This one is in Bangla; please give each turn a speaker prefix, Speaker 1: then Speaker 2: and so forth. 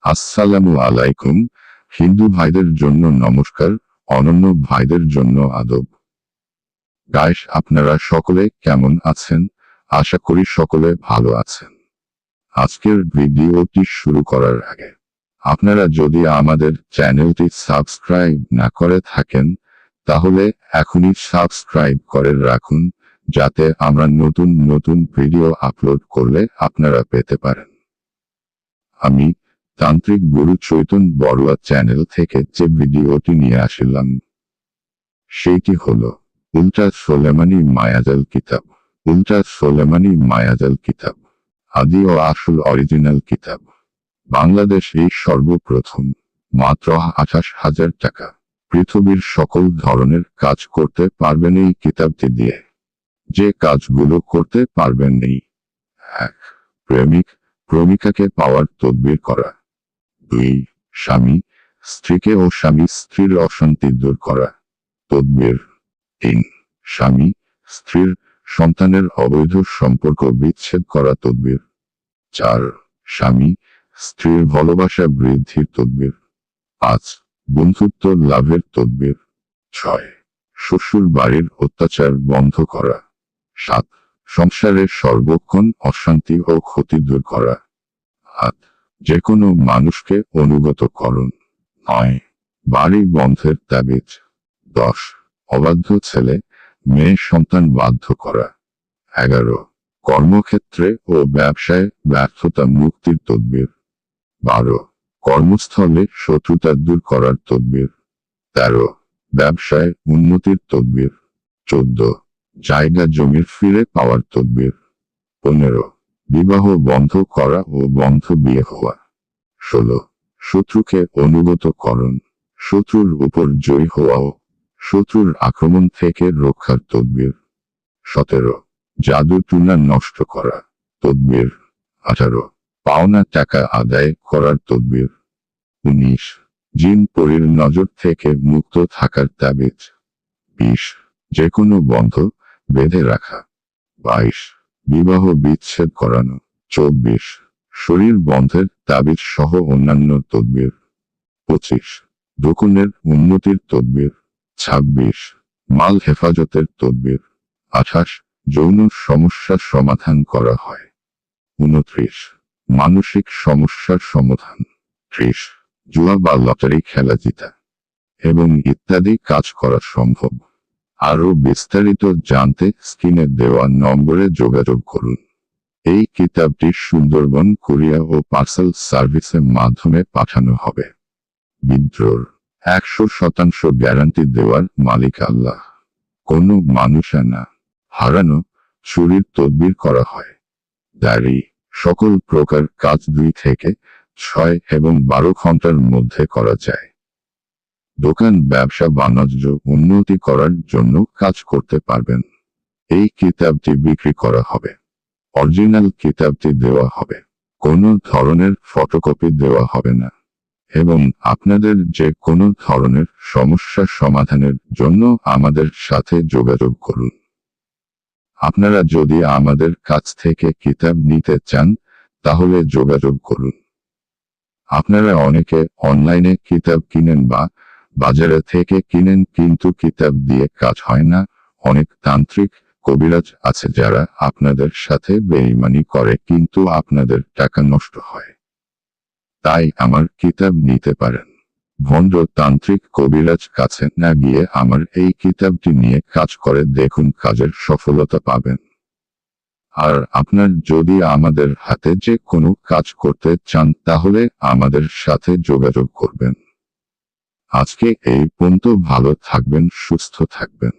Speaker 1: আসসালামু আলাইকুম। হিন্দু ভাইদের জন্য নমস্কার, অনন্য ভাইদের জন্য আদব। গাইস, আপনারা সকলে কেমন আছেন? আশা করি সকলে ভালো আছেন। আজকের ভিডিওটি শুরু করার আগে আপনারা যদি আমাদের চ্যানেলটি সাবস্ক্রাইব না করে থাকেন, তাহলে এখনই সাবস্ক্রাইব করে রাখুন, যাতে আমরা নতুন নতুন ভিডিও আপলোড করলে আপনারা পেতে পারেন। আমি তান্ত্রিক গুরু চৈতন্য বড়ুয়া চ্যানেল থেকে যে ভিডিওটি নিয়ে আসলাম, সেইটি হলো উল্টা সোলেমানি মায়াজাল কিতাব। উল্টা সোলেমানি মায়াজাল কিতাব আদি ও আসল অরিজিনাল কিতাব। বাংলাদেশ এই সর্বপ্রথম মাত্র 28,000 টাকা পৃথিবীর সকল ধরনের কাজ করতে পারবেন এই কিতাবটি দিয়ে। যে কাজগুলো করতে পারবেন নেই: 1. প্রেমিক প্রেমিকাকে পাওয়ার তদবির করা। 2. স্বামী স্ত্রীকে ও স্বামী স্ত্রীর অশান্তি দূর করা তদবির। 3. স্বামী স্ত্রীর সন্তানের অবৈধ সম্পর্ক বিচ্ছেদ করা তদবির। 4. স্বামী স্ত্রীর ভালোবাসা বৃদ্ধির তদবির। 5. বন্ধুত্ব লাভের তদবির। 6. শ্বশুর বাড়ির অত্যাচার বন্ধ করা। 7. সংসারের সর্বক্ষণ অশান্তি ও ক্ষতি দূর করা। 8. যে কোনো মানুষকে অনুগত করুন। 9. বাড়ি বন্ধের তাবিজ। 10. অবাধ্য ছেলে মেয়ে সন্তান বাধ্য করা। 11. কর্মক্ষেত্রে ও ব্যবসায় ব্যর্থতা মুক্তির তদবির। 12. কর্মস্থলে শত্রুতা দূর করার তদবির। 13. ব্যবসায় উন্নতির তদবির। 14. জায়গা জমির ফিরে পাওয়ার তদবির। 15. বিবাহ বন্ধ করা ও বন্ধ বিয়ে হওয়া। 16. শত্রুকে অনুগত করুন, শত্রুর উপর জয়ী হওয়াও শত্রুর আক্রমণ থেকে রক্ষার তদবির। 17. জাদু টুনা নষ্ট করা তদবির। 18. পাওনা টাকা আদায় করার তদবির। 19. জিন পরীর নজর থেকে মুক্ত থাকার তাবিজ। 20. যে কোনো বন্ধ বেঁধে রাখা। 22. বিবাহ বিচ্ছেদ করানো। 24. শরীর বন্ধের তাবিজ সহ অন্যান্য তদবির। 25. দোকানের উন্নতির তদবির। 26. মাল হেফাজতের তদবির। 28. যৌন সমস্যার সমাধান করা হয়। 29. মানসিক সমস্যার সমাধান। 30. জুয়া বা লটারি খেলা জিতা এবং ইত্যাদি কাজ করা সম্ভব। আরও বিস্তারিত জানতে স্ক্রিনে দেওয়া নম্বরে যোগাযোগ করুন। এই কিতাবটি সুন্দরবন কুরিয়া ও পার্সেল সার্ভিসের মাধ্যমে পাঠানো হবে। বিদ্রোহ 100% গ্যারান্টি দেওয়ার মালিক আল্লাহ। কোনো মানুষে না হারানো চুরির তদবির করা হয়। দাড়ি সকল প্রকার কাজ 2 থেকে 6 এবং 12 ঘন্টার মধ্যে করা যায়। দোকান ব্যবসা বাণিজ্য উন্নতি করার জন্য কাজ করতে পারবেন। এই কিতাবটি বিক্রি করা হবে। অরিজিনাল কিতাবটি দেওয়া হবে। কোনো ধরনের ফটোকপি দেওয়া হবে না। এবং আপনাদের যে কোনো ধরনের সমস্যা সমাধানের জন্য আমাদের সাথে যোগাযোগ করুন। আপনারা যদি আমাদের কাছ থেকে কিতাব নিতে চান, তাহলে যোগাযোগ করুন। আপনারা অনেকে অনলাইনে কিতাব কিনেন বা বাজারে থেকে কিনেন, কিন্তু কিতাব দিয়ে কাজ হয় না। অনেক তান্ত্রিক কবিরাজ আছে যারা আপনাদের সাথে বেঈমানি করে, কিন্তু আপনাদের টাকা নষ্ট হয়। তাই আমার কিতাব নিতে পারেন। ভণ্ড তান্ত্রিক কবিরাজ কাছে না গিয়ে আমার এই কিতাবটি নিয়ে কাজ করে দেখুন, কাজের সফলতা পাবেন। আর আপনার যদি আমাদের হাতে যে কোনো কাজ করতে চান, তাহলে আমাদের সাথে যোগাযোগ করবেন। আজকে এই পর্যন্ত। ভালো থাকবেন, সুস্থ থাকবেন।